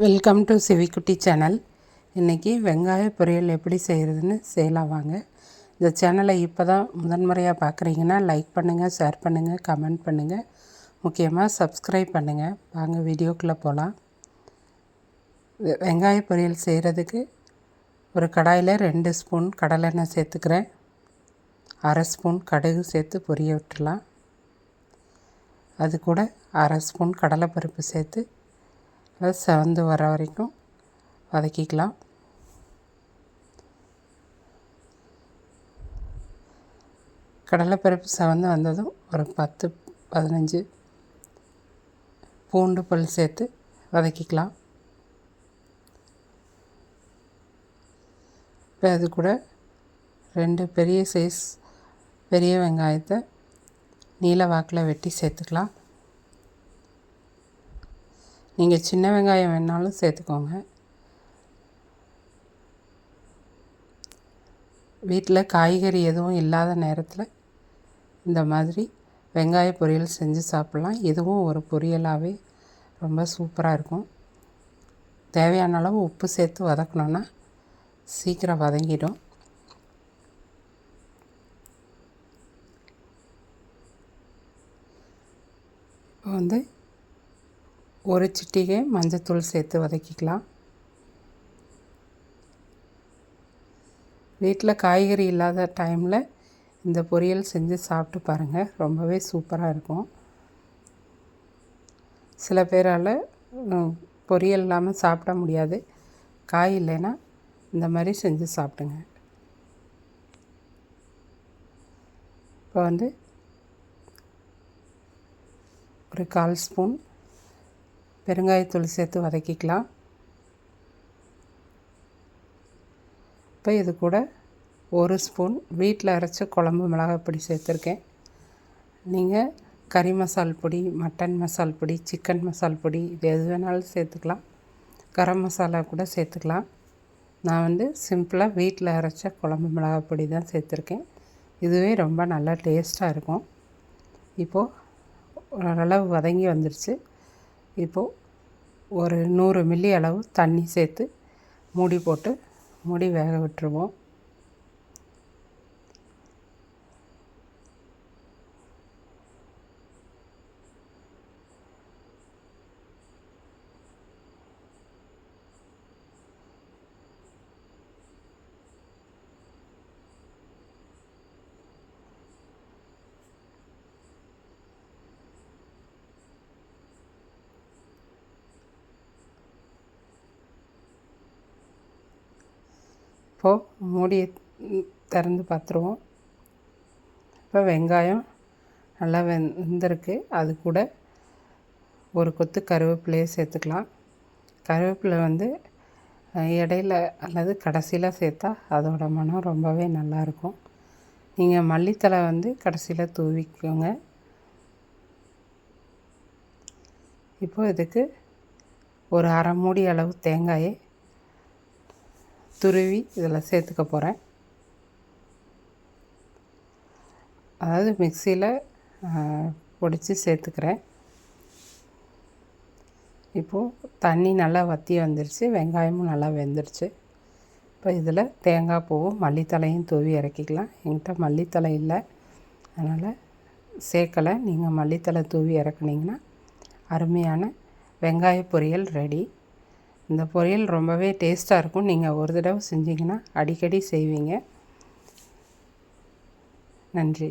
Welcome to சிவிக்குட்டி channel. இன்றைக்கி வெங்காய பொரியல் எப்படி செய்கிறதுன்னு செய்யலாம் வாங்க. இந்த சேனலை இப்போ தான் முதன்முறையாக பார்க்குறீங்கன்னா லைக் பண்ணுங்கள், ஷேர் பண்ணுங்கள், கமெண்ட் பண்ணுங்கள், முக்கியமாக சப்ஸ்கிரைப் பண்ணுங்கள். வாங்க வீடியோக்குள்ளே போகலாம். வெங்காய பொரியல் செய்கிறதுக்கு ஒரு கடாயில் 2 ஸ்பூன் கடலெண்ணெய் சேர்த்துக்கிறேன். 1/2 ஸ்பூன் கடுகு சேர்த்து பொரிய விட்டுடலாம். அது கூட 1/2 ஸ்பூன் கடலைப்பருப்பு சேர்த்து அதை செவந்து வர வரைக்கும் வதக்கிக்கலாம். கடலைப்பருப்பு செவந்து வந்ததும் ஒரு 10-15 பூண்டு பல் சேர்த்து வதக்கிக்கலாம். இப்போ அது கூட 2 பெரிய சைஸ் பெரிய வெங்காயத்தை நீல வாக்கில் வெட்டி சேர்த்துக்கலாம். நீங்கள் சின்ன வெங்காயம் வேணாலும் சேர்த்துக்கோங்க. வீட்டில் காய்கறி எதுவும் இல்லாத நேரத்தில் இந்த மாதிரி வெங்காய பொரியல் செஞ்சு சாப்பிட்லாம். இதுவும் ஒரு பொரியலாகவே ரொம்ப சூப்பராக இருக்கும். தேவையான அளவு உப்பு சேர்த்து வதக்கணுன்னா சீக்கிரம் வதங்கிடும். இப்போ ஒரு சிட்டிகை மஞ்சத்தூள் சேர்த்து வதக்கிக்கலாம். வீட்டில் காய்கறி இல்லாத டைமில் இந்த பொரியல் செஞ்சு சாப்பிட்டு பாருங்கள், ரொம்பவே சூப்பராக இருக்கும். சில பேரால் பொரியல் இல்லாமல் சாப்பிட முடியாது. காய் இல்லைன்னா இந்த மாதிரி செஞ்சு சாப்பிடுங்க. இப்போ ஒரு 1/4 ஸ்பூன் பெருங்காயத்தூள் சேர்த்து வதக்கிக்கலாம். இப்போ இது கூட 1 ஸ்பூன் வீட்டில் அரைச்ச குழம்பு மிளகாய் பொடி சேர்த்துருக்கேன். நீங்கள் கறி மசால் பொடி, மட்டன் மசால் பொடி, சிக்கன் மசால் பொடி இது எது வேணாலும் சேர்த்துக்கலாம். கரம் மசாலா கூட சேர்த்துக்கலாம். நான் சிம்பிளாக வீட்டில் அரைச்ச குழம்பு மிளகாய் பொடி தான் சேர்த்துருக்கேன். இதுவே ரொம்ப நல்லா டேஸ்ட்டாக இருக்கும். இப்போது ஓரளவு வதங்கி வந்துடுச்சு. இப்போது ஒரு 100 மில்லி அளவு தண்ணி சேர்த்து மூடி போட்டு வேக விட்டுருவோம். இப்போது மூடியை திறந்து பார்த்துருவோம். இப்போ வெங்காயம் நல்லா வெந்திருக்கு. அது கூட ஒரு கொத்து கருவேப்பிலையை சேர்த்துக்கலாம். கருவேப்பிலை இடையில அல்லது கடைசியில் சேர்த்தா அதோட மனம் ரொம்பவே நல்லாயிருக்கும். நீங்கள் மல்லித்தழை கடைசியில் தூவிக்கோங்க. இப்போது இதுக்கு ஒரு 1/2 மூடி அளவு தேங்காயை துருவி இதில் சேர்த்துக்க போகிறேன். அதாவது மிக்சியில் பொடித்து சேர்த்துக்கிறேன். இப்போது தண்ணி நல்லா வற்றி வந்துடுச்சு, வெங்காயமும் நல்லா வெந்துடுச்சு. இப்போ இதில் தேங்காய் பூவும் மல்லித்தலையும் தூவி இறக்கிக்கலாம். என்கிட்ட மல்லித்தலை இல்லை, அதனால் சேர்க்கலை. நீங்கள் மல்லித்தலை தூவி இறக்குனீங்கன்னா அருமையான வெங்காய பொரியல் ரெடி. இந்த பொரியல் ரொம்பவே டேஸ்ட்டாக இருக்கும். நீங்கள் ஒரு தடவை செஞ்சிங்கன்னா அடிக்கடி செய்வீங்க. நன்றி.